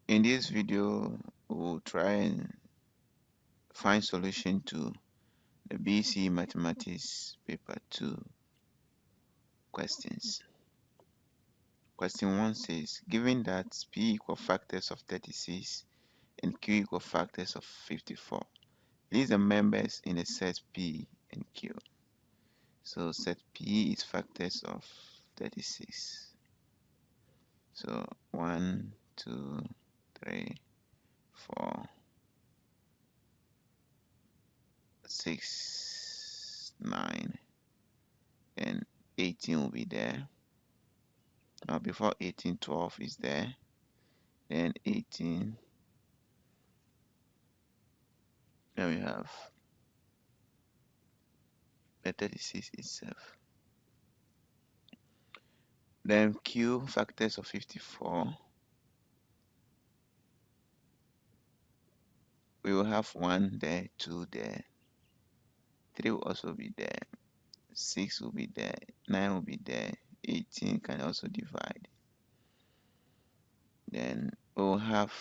In this video, we'll try and find solution to the BECE Mathematics Paper 2 questions. Question 1 says, given that P equal factors of 36 and Q equal factors of 54, list the members in the set P and Q. So set P is factors of 36. So 1, 2, 3, 4, 6, 9, and 18 will be there. Now before 18, 12 is there. Then 18. Then we have the 36 itself. Then Q factors of 54. We will have 1 there, 2 there. 3 will also be there. 6 will be there. 9 will be there. 18 can also divide. Then we will have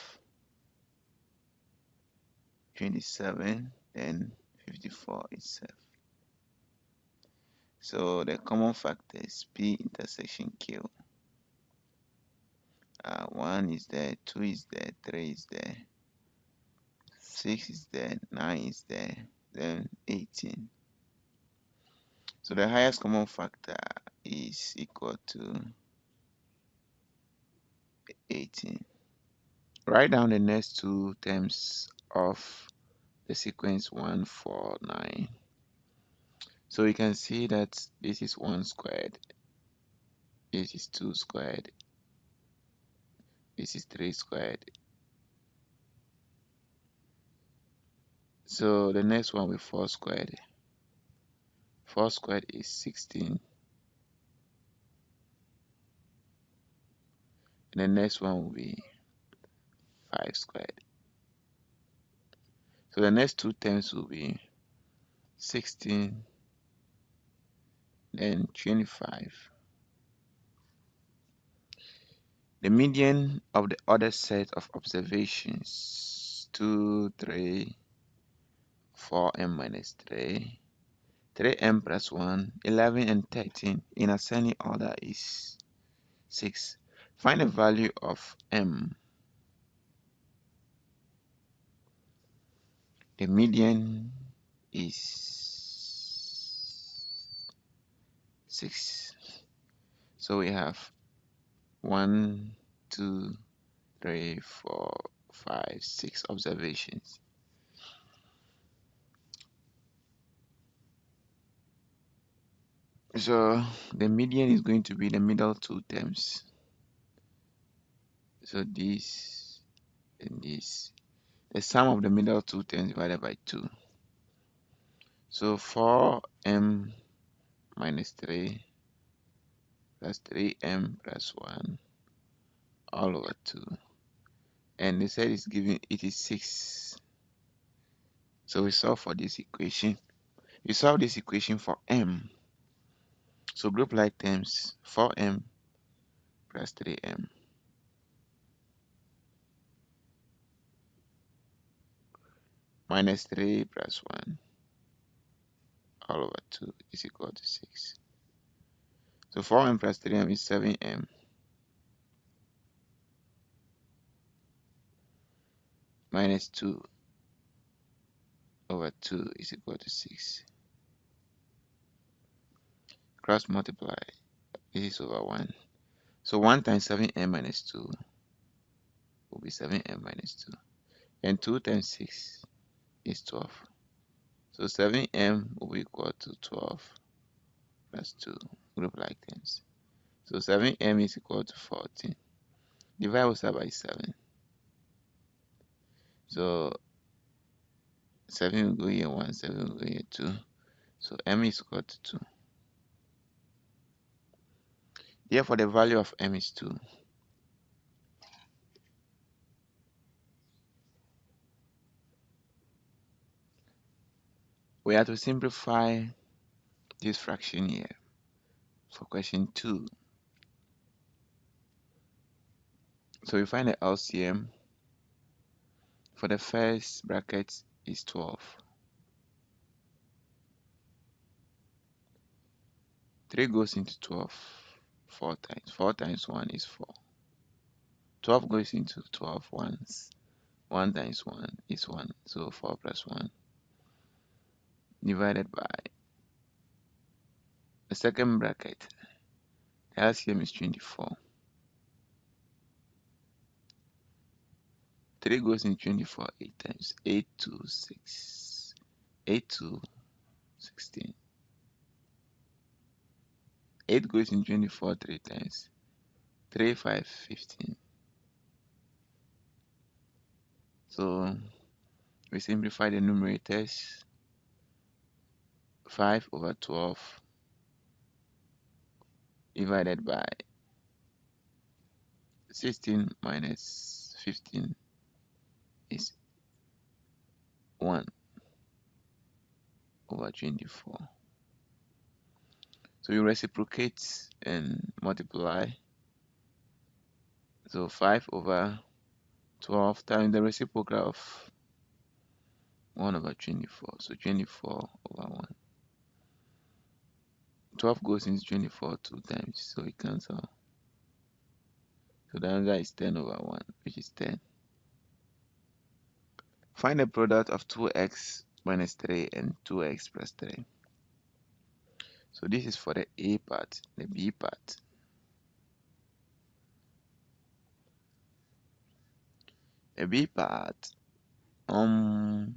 27, then 54 itself. So the common factor is P intersection Q. 1 is there, 2 is there, 3 is there, 6 is there, 9 is there, then 18. So the highest common factor is equal to 18. Write down the next two terms of the sequence 1, 4, 9. So you can see that this is 1 squared, this is 2 squared, this is 3 squared. So the next one with 4 squared. 4 squared is 16. And the next one will be 5 squared. So the next two terms will be 16, then 25. The median of the other set of observations 2, 3, 4m minus 3, 3m plus 1, 11 and 13 in ascending order is 6. Find the value of m. The median is 6. So we have 1, 2, 3, 4, 5, 6 observations. So the median is going to be the middle two terms. So this and this. The sum of the middle two terms divided by 2. So 4m minus 3 plus 3m plus 1 all over 2. And the set is given, it is 6. So we solve for this equation. We solve this equation for m. So group like terms 4m plus 3m minus 3 plus 1 all over 2 is equal to 6. So 4m plus 3m is 7m minus 2 over 2 is equal to 6. Cross multiply, this is over 1. So 1 times 7m minus 2 will be 7m minus 2. And 2 times 6 is 12. So 7m will be equal to 12 plus 2, group like terms. So 7m is equal to 14. Divide also by 7. So 7 will go here 1, 7 will go here 2. So m is equal to 2. Therefore, the value of m is 2. We have to simplify this fraction here for question 2. So we find the LCM For the first bracket is 12. 3 goes into 12 4 times. 4 times 1 is 4. 12 goes into 12 once. 1 times 1 is 1. So 4 plus 1 divided by the second bracket. The LCM is 24. 3 goes in 24 8 times. 8 to 6. 8 to 16. 8 goes in 24 3 times. 3 5 15. So we simplify the numerators. 5 over 12 divided by 16 minus 15 is 1 over 24. So you reciprocate and multiply. So 5 over 12 times the reciprocal of 1 over 24. So 24 over 1. 12 goes into 24 2 times. So we cancel. So the answer is 10 over 1, which is 10. Find the product of 2x minus 3 and 2x plus 3. So this is for the A part. The B part. The B part, you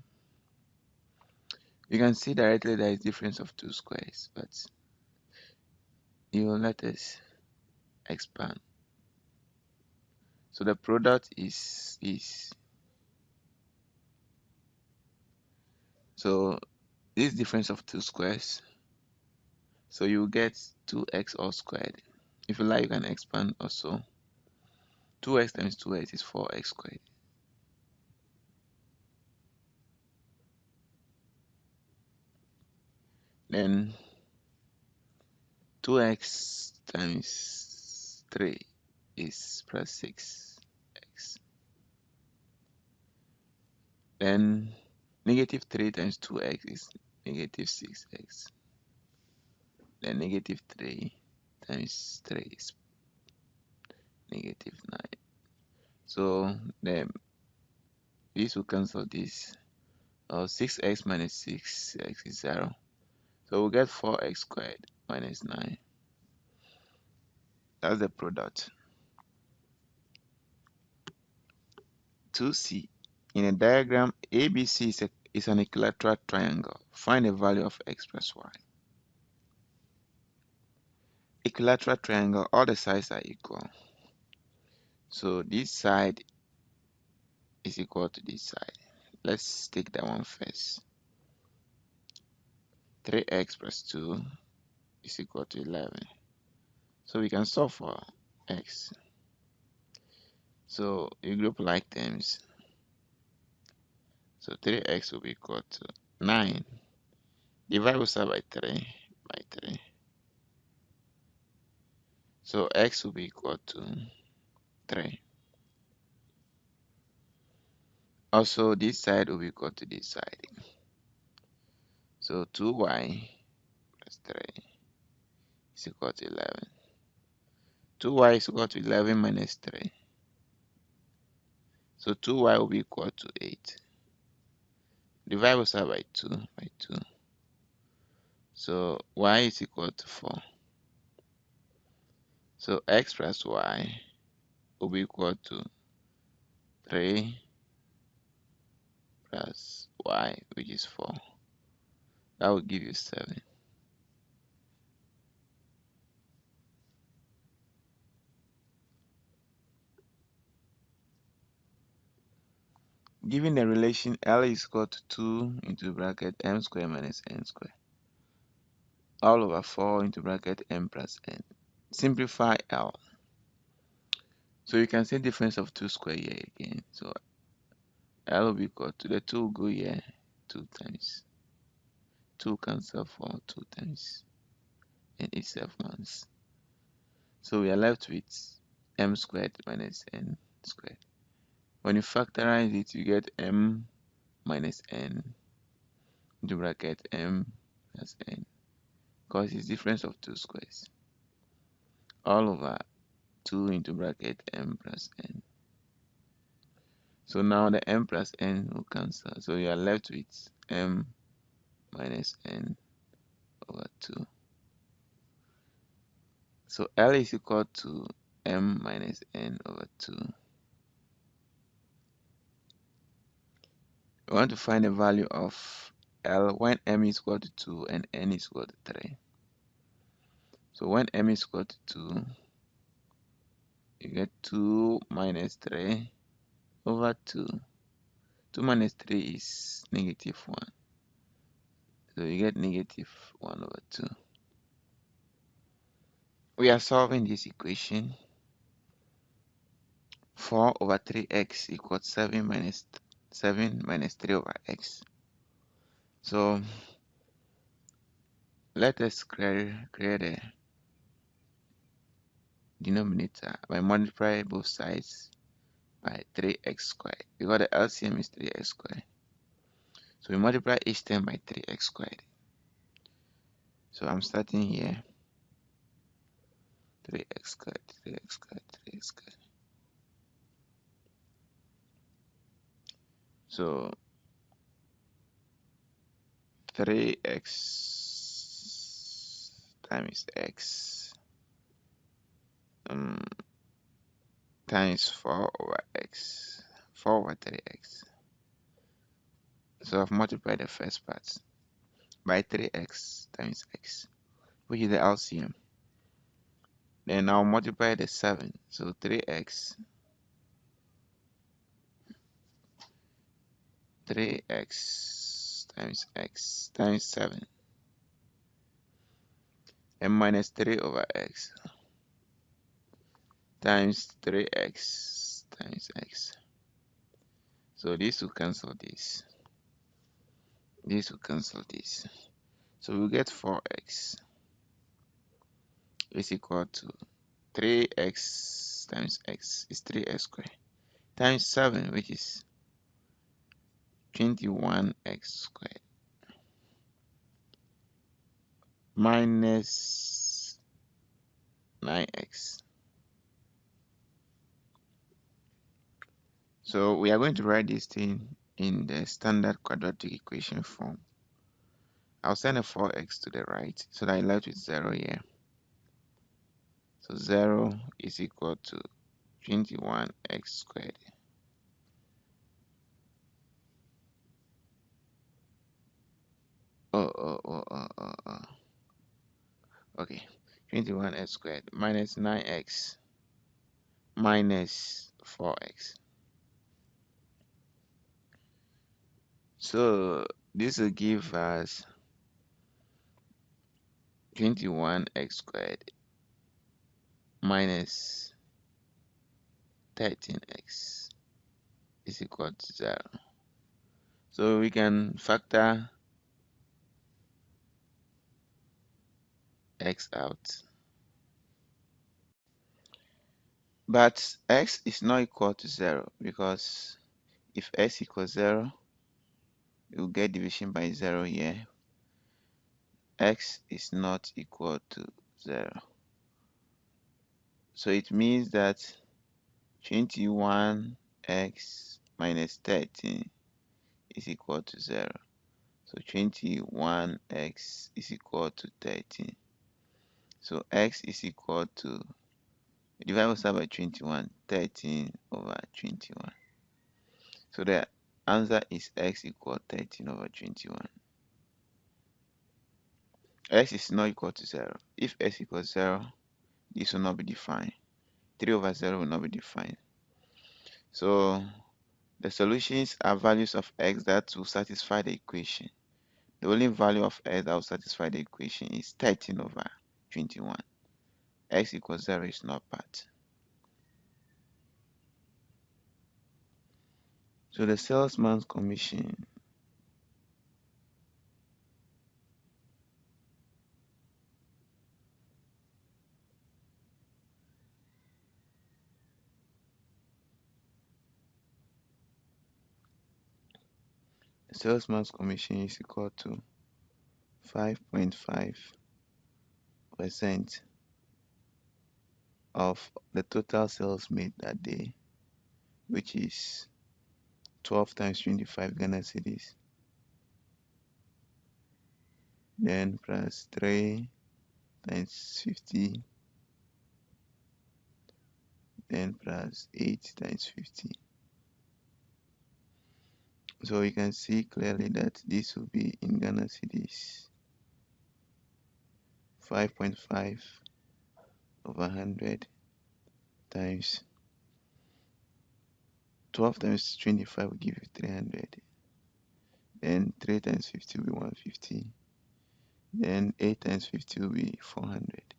can see directly there is difference of two squares, but you will let us expand. So the product is this. So this difference of two squares. So you get 2x all squared. If you like, you can expand also. 2x times 2x is 4x squared. Then 2x times 3 is plus 6x. Then negative 3 times 2x is negative 6x. Then negative 3 times 3 is negative 9. So then this will cancel this. 6x minus 6x is 0. So we'll get 4x squared minus 9. That's the product. 2c. In a diagram, ABC is an equilateral triangle. Find the value of x plus y. Equilateral triangle, all the sides are equal. So this side is equal to this side. Let's take that one first. 3x plus 2 is equal to 11. So we can solve for x. So you group like terms. So 3x will be equal to 9. Divide also by 3. So x will be equal to 3. Also, this side will be equal to this side. So 2y plus 3 is equal to 11. 2y is equal to 11 minus 3. So 2y will be equal to 8. Divide also by 2. So y is equal to 4. So x plus y will be equal to 3 plus y, which is 4. That will give you 7. Given the relation L is equal to 2 into bracket m squared minus n squared, all over 4 into bracket m plus n. Simplify L. So you can say difference of 2 square here again. So L will be equal to the 2 go here 2 times. 2 cancel for 2 times. And itself once. So we are left with m squared minus n squared. When you factorize it, you get m minus n into bracket m plus n, because it's difference of two squares, all over 2 into bracket m plus n. So now the m plus n will cancel, so you are left with m minus n over 2. So L is equal to m minus n over 2. We want to find the value of L when m is equal to 2 and n is equal to 3. So when m is equal to 2, you get 2 minus 3 over 2. 2 minus 3 is negative 1. So you get negative 1 over 2. We are solving this equation. 4 over 3x equals 7 minus 3 over x. So let us create a denominator by multiplying both sides by 3x squared, because the LCM is 3x squared. So we multiply each term by 3x squared. So I'm starting here. 3x squared, 3x squared, 3x squared. So 3x times x times 4 over x, 4 over 3x. So I've multiplied the first part by 3x times x, which is the LCM. Then I'll multiply the 7. So 3x times x times 7 and minus 3 over x times 3x times x. So this will cancel this. This will cancel this. So we'll get 4x is equal to 3x times x is 3x squared times 7, which is 21x squared minus 9x. So we are going to write this thing in the standard quadratic equation form. I'll send a 4x to the right so that I left with 0 here. So 0 is equal to 21x squared. Okay, 21x squared minus 9x minus 4x. So this will give us 21x squared minus 13x is equal to 0. So we can factor x out. But x is not equal to 0, because if x equals 0, you get division by 0 here. X is not equal to 0. So it means that 21x minus 13 is equal to 0. So 21x is equal to 13. So x is equal to, divide both sides by 21, 13 over 21. So the answer is x equal 13 over 21. X is not equal to 0. If x equals 0, this will not be defined. 3 over 0 will not be defined. So the solutions are values of x that will satisfy the equation. The only value of x that will satisfy the equation is 13 over 21. X equals 0 is not part. So the salesman's commission salesman's commission is equal to 5.5% of the total sales made that day, which is 12 times 25 Ghana cedis, then plus 3 times 50, then plus 8 times 50. So you can see clearly that this will be in Ghana cedis 5.5 over 100 times 12 times 25 will give you 300. Then 3 times 50 will be 150. Then 8 times 50 will be 400.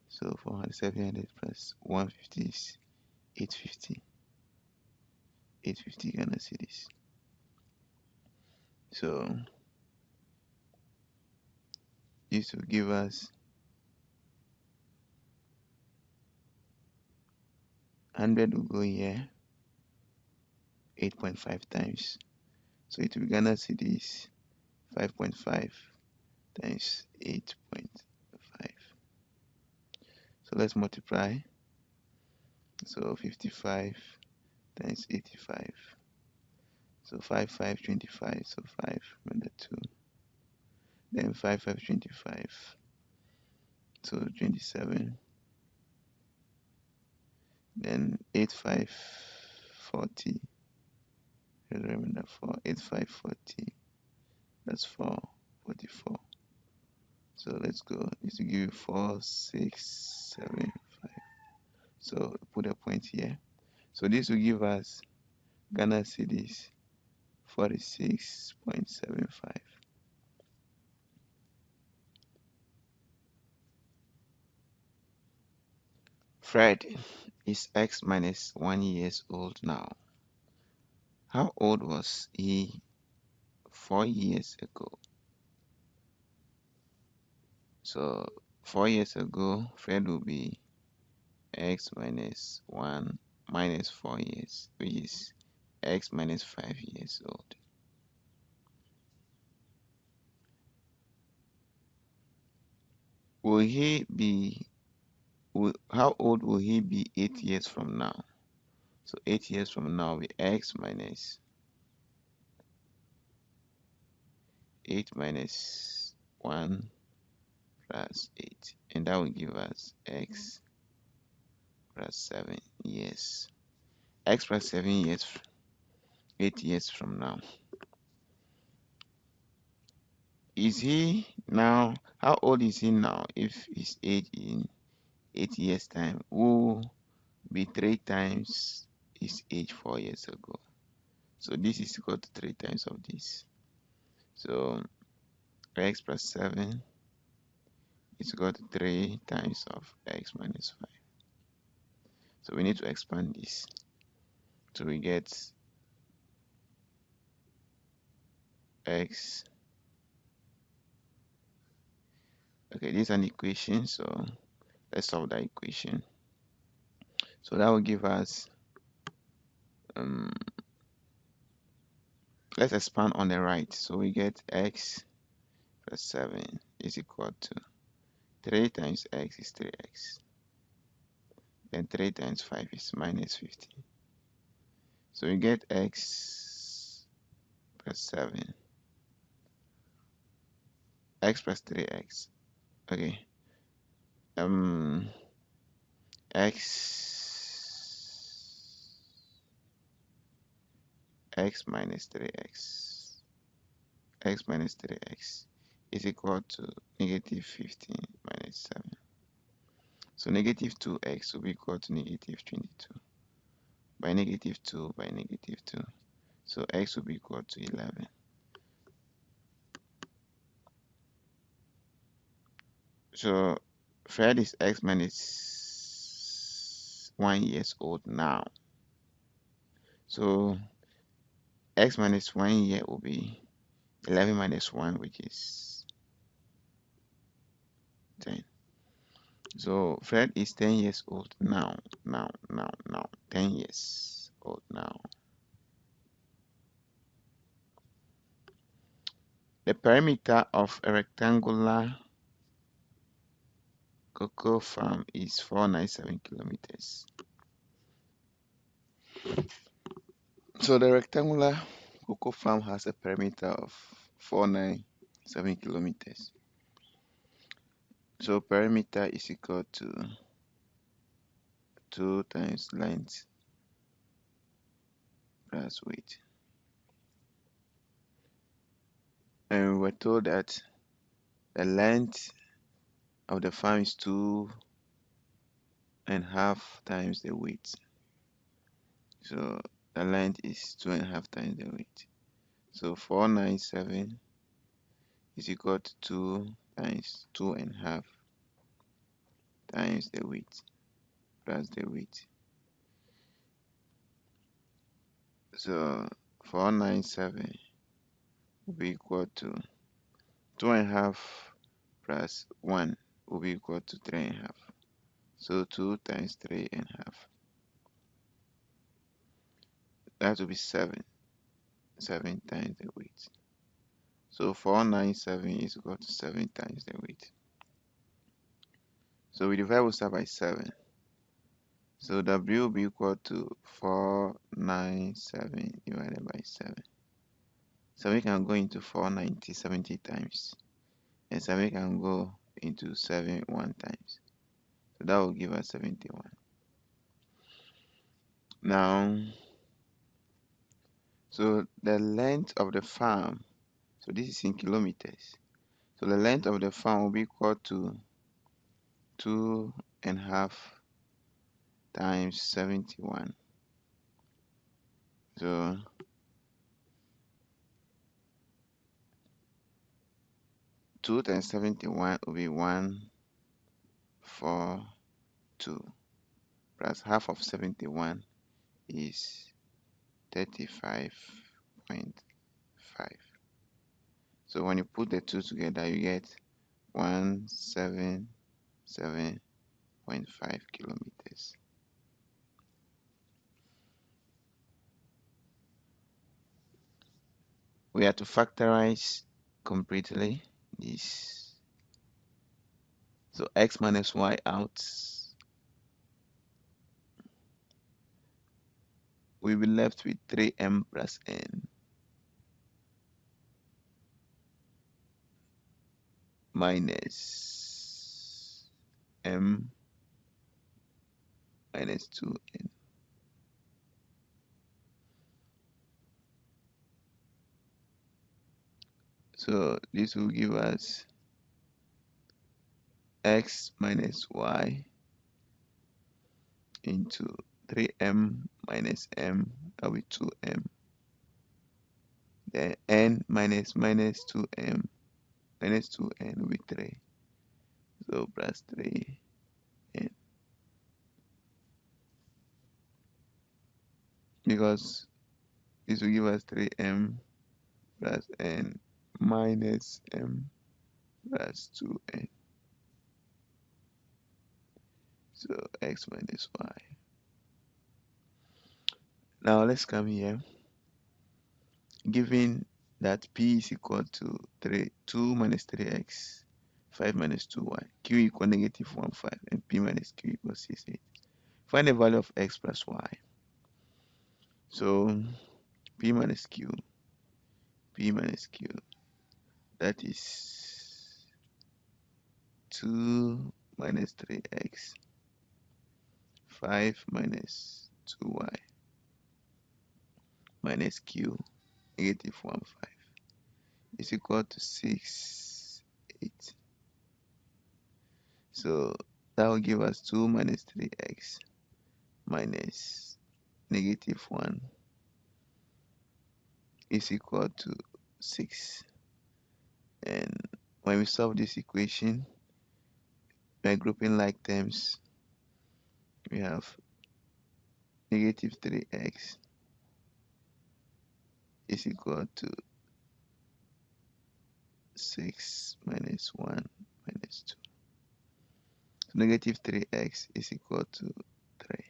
So 400, 700 plus 150 is 850. 850 Ghana cedis. So this will give us 100 will go here 8.5 times. So it will be Ghana cedis 5.5 times 8.5. So let's multiply. So 55 times 85. So 5, 5, 25. So 5, another 2. Then 5, 5, 25. So 27. Then 8, 5, 40. Remember 4. 8, 5, 40. That's 4, 44. So let's go. This will give you 4, 6, 7, 5. So put a point here. So this will give us Ghana cedis 46.75. Fred is X minus 1 years old now. How old was he 4 years ago? So 4 years ago, Fred will be X minus 1 minus 4 years, which is X minus 5 years old. Will he be, how old will he be 8 years from now? So 8 years from now will be X minus 8 minus 1 plus 8. And that will give us X plus 7 years. X plus 7 years, 8 years from now. Is he now, how old is he now if his age in 8 years time will be 3 times his age 4 years ago? So this is equal to 3 times of this. So X plus 7 is equal to 3 times of X minus 5. So we need to expand this. So we get X. Okay, this is an equation, so let's solve that equation. So that will give us, let's expand on the right. So we get X plus 7 is equal to 3 times X is 3X. Then 3 times 5 is minus 50. So we get X plus 7. X plus 3X. Okay. X minus 3X. X minus 3X is equal to negative 15 minus 7. So negative 2X will be equal to negative 22. By negative 2 by negative 2. So X will be equal to 11. So Fred is X minus 1 years old now. So X minus 1 year will be 11 minus 1, which is 10. So Fred is 10 years old now. 10 years old now. The perimeter of a rectangular cocoa farm is 497 kilometers. So the rectangular cocoa farm has a perimeter of 497 kilometers. So perimeter is equal to 2 times length plus width. And we were told that the length of the farm is 2.5 times the width. So the length is 2.5 times the width. So 497 is equal to 2 times 2.5 times the width plus the width. So 497 will be equal to 2.5 plus 1 will be equal to 3.5. So 2 times 3.5. That will be 7. 7 times the width. So 497 is equal to 7 times the width. So we divide both sides by 7. So W will be equal to 497 divided by 7. 7 can go into 490 70 times. And 7 can go into 7 1 times. So that will give us 71. Now, so the length of the farm, so this is in kilometers. So the length of the farm will be equal to 2.5 times 71. So 2 times 71 will be 142 plus half of 71 is 35.5. So when you put the two together, you get 177.5 kilometers. We have to factorize completely this. So x minus y out. We'll be left with 3m plus n minus m minus 2n. So this will give us x minus y into 3m minus m, that will be 2m. Then n minus 2m minus 2n will be 3. So plus 3n. Because this will give us 3m plus n minus m plus 2n. So x minus y. Now let's come here. Given that p is equal to 2 minus 3x, 5 minus 2y, q equal negative 1, 5, and p minus q equals 6, 8. Find the value of x plus y. So p minus q, that is 2 minus 3x, 5 minus 2y, minus q, negative 1, 5, is equal to 6, 8. So that will give us 2 minus 3x minus negative 1 is equal to 6. And when we solve this equation by grouping like terms, we have negative 3x is equal to 6 minus 1 minus 2. So negative 3x is equal to 3.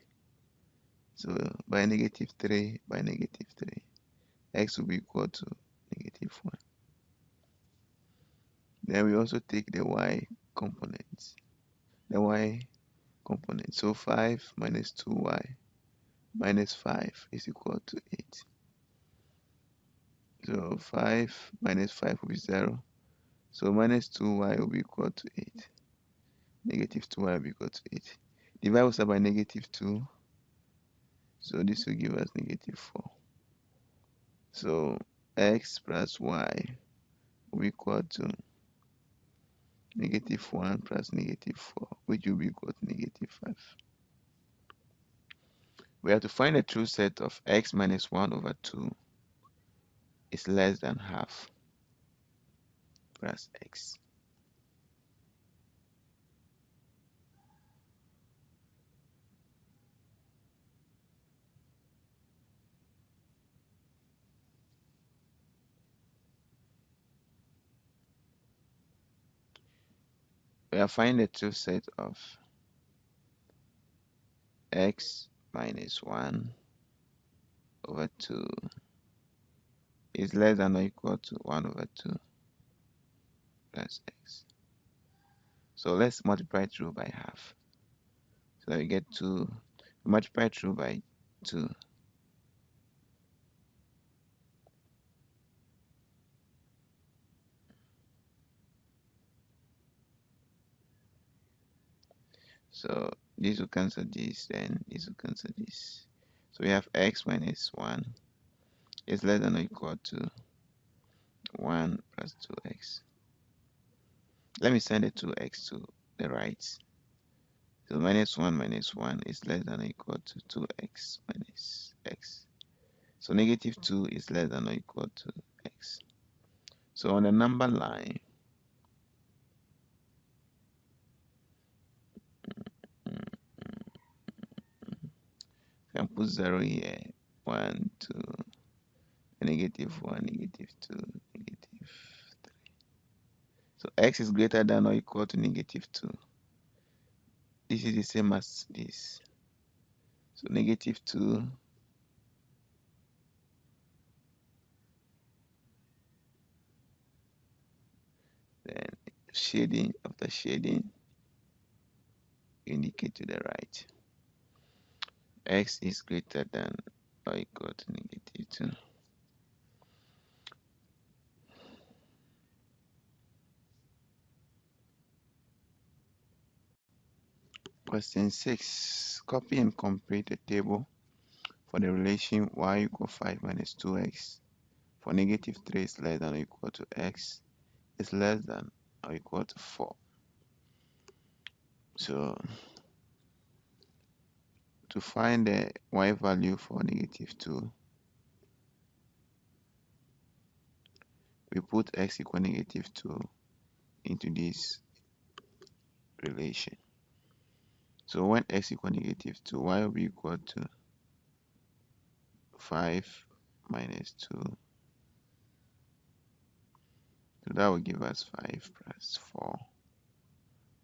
So by negative 3 by negative 3, x will be equal to negative 1. Then we also take the y component. The y component. So 5 minus 2y minus 5 is equal to 8. So 5 minus 5 will be 0. So minus 2y will be equal to 8. Negative 2y will be equal to 8. Divide also by negative 2. So this will give us negative 4. So x plus y will be equal to negative 1 plus negative 4, which will be equal to negative 5. We have to find the true set of x minus 1 over 2 is less than half plus x. We are finding the true set of x minus 1 over 2 is less than or equal to 1 over 2 plus x. So let's multiply through by half. So we get 2, multiply through by 2. So this will cancel this, then this will cancel this. So we have x minus 1 is less than or equal to 1 plus 2x. Let me send the 2x to the right. So minus 1 is less than or equal to 2x minus x. So negative 2 is less than or equal to x. So on the number line, you can put 0 here, 1, 2, negative 1, negative 2, negative 3. So x is greater than or equal to negative 2. This is the same as this. So negative 2 then shading, after shading, indicate to the right. X is greater than or equal to negative 2. Question 6. Copy and complete a table for the relation y equal 5 minus 2x for negative 3 is less than or equal to x is less than or equal to 4. So to find the y value for negative 2, we put x equal negative 2 into this relation. So when x equal negative 2, y will be equal to 5 minus 2. So that will give us 5 plus 4,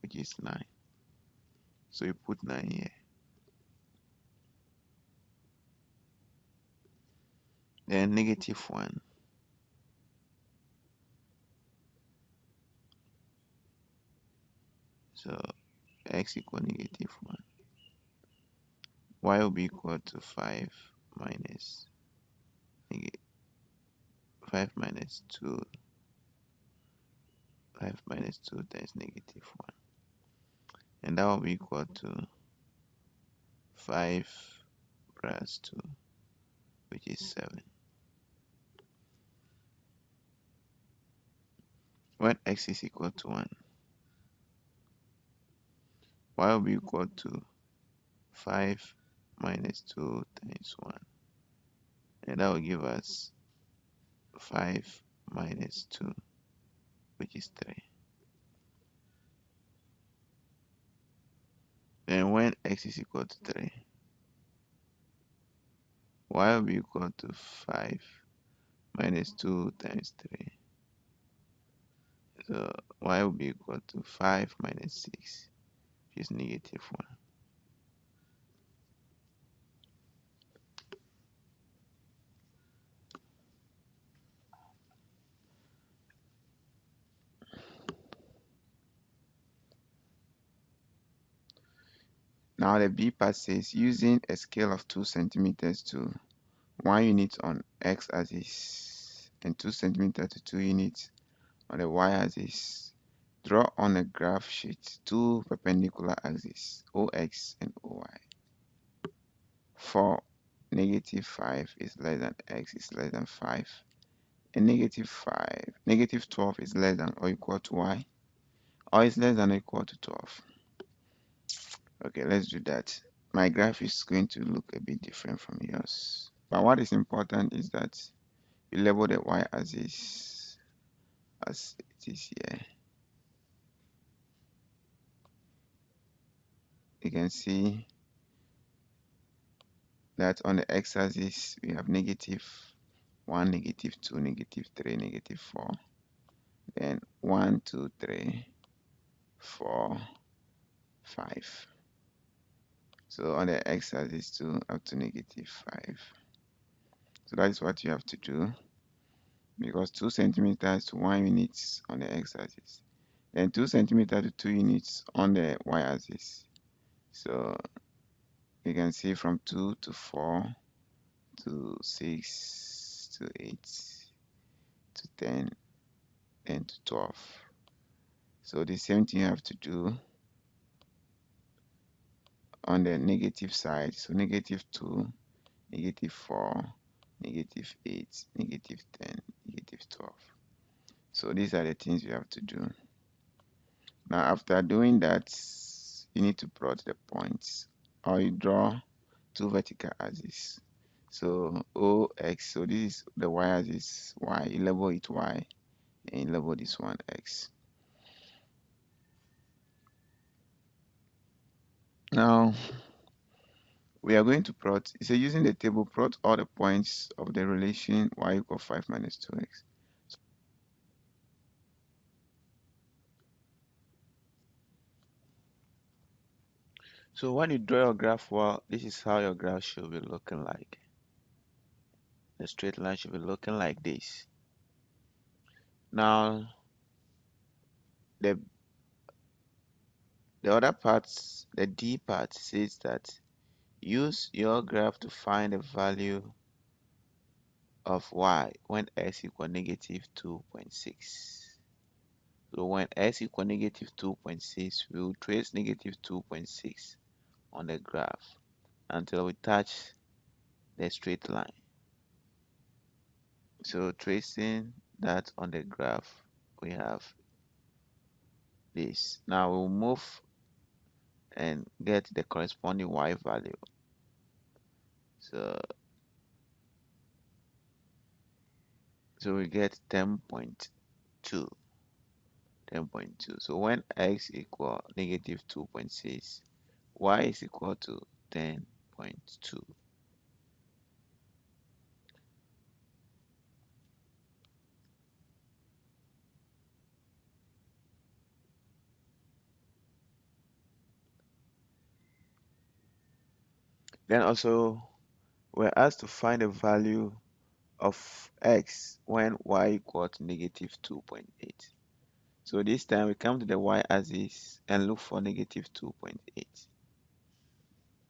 which is 9. So you put 9 here. Then negative 1. So x equal negative 1. Y will be equal to 5 minus 5 minus 2. 5 minus 2 times negative 1. And that will be equal to 5 plus 2, which is 7. When x is equal to 1, y will be equal to 5 minus 2 times 1. And that will give us 5 minus 2, which is 3. Then when x is equal to 3, y will be equal to 5 minus 2 times 3. So y will be equal to 5 minus 6, which is negative 1. Now the B part says using a scale of 2 centimeters to 1 unit on x-axis and 2 centimeters to 2 units on the y-axis. Draw on a graph sheet two perpendicular axes, OX and OY. For -5 is less than x is less than 5, and -12 is less than or equal to y, or is less than or equal to 12. Okay, let's do that. My graph is going to look a bit different from yours. But what is important is that you label the y-axis as it is here. You can see that on the x-axis we have -1, -2, -3, -4. Then 1, 2, 3, 4, 5. So on the x-axis too, up to -5. So that is what you have to do, because 2 centimeters to 1 unit on the x-axis, then 2 centimeters to 2 units on the y-axis. So you can see from 2 to 4 to 6 to 8 to 10 and to 12. So the same thing you have to do on the negative side. So -2, -4, -8, -10, -12. So these are the things you have to do. Now after doing that, you need to plot the points, or you draw two vertical axes. So OX, so this is the y-axis, Y, you label it Y, and you label this one X. Now we are going to plot, so using the table, plot all the points of the relation y equal 5 minus 2x. So when you draw your graph, well, this is how your graph should be looking like. The straight line should be looking like this. Now, the other parts, the D part says that use your graph to find the value of y when x equal -2.6. So when x equal -2.6, we will trace -2.6 on the graph until we touch the straight line. So tracing that on the graph, we have this. Now we'll move and get the corresponding y value. So we get 10.2. 10.2. So when x equal -2.6, y is equal to 10.2. Then also we're asked to find the value of x when y equal to -2.8. So this time we come to the y-axis and look for -2.8.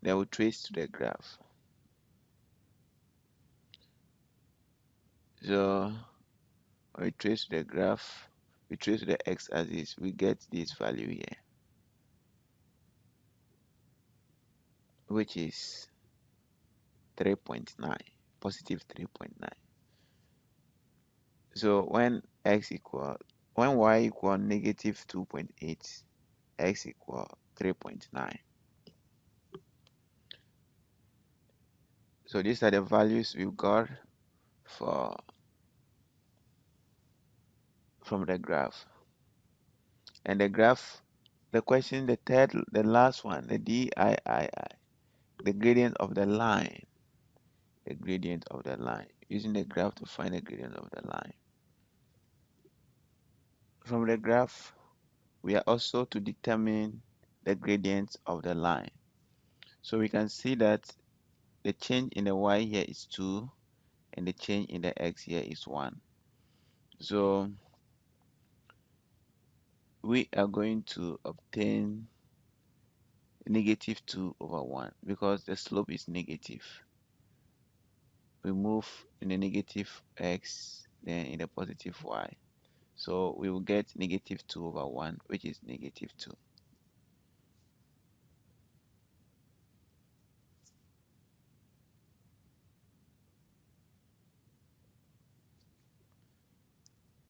Then we trace to the graph. So when we trace to the graph, we trace to the x-axis, we get this value here, which is 3.9, positive 3.9. So when y equal -2.8, x equal 3.9. So these are the values we've got from the graph. And the graph, the question, the last one, the DIII, the gradient of the line, using the graph to find the gradient of the line. From the graph, we are also to determine the gradient of the line. So we can see that the change in the y here is 2, and the change in the x here is 1. So we are going to obtain negative 2 over 1 because the slope is negative. We move in the negative x, then in the positive y. So we will get negative 2 over 1, which is negative 2.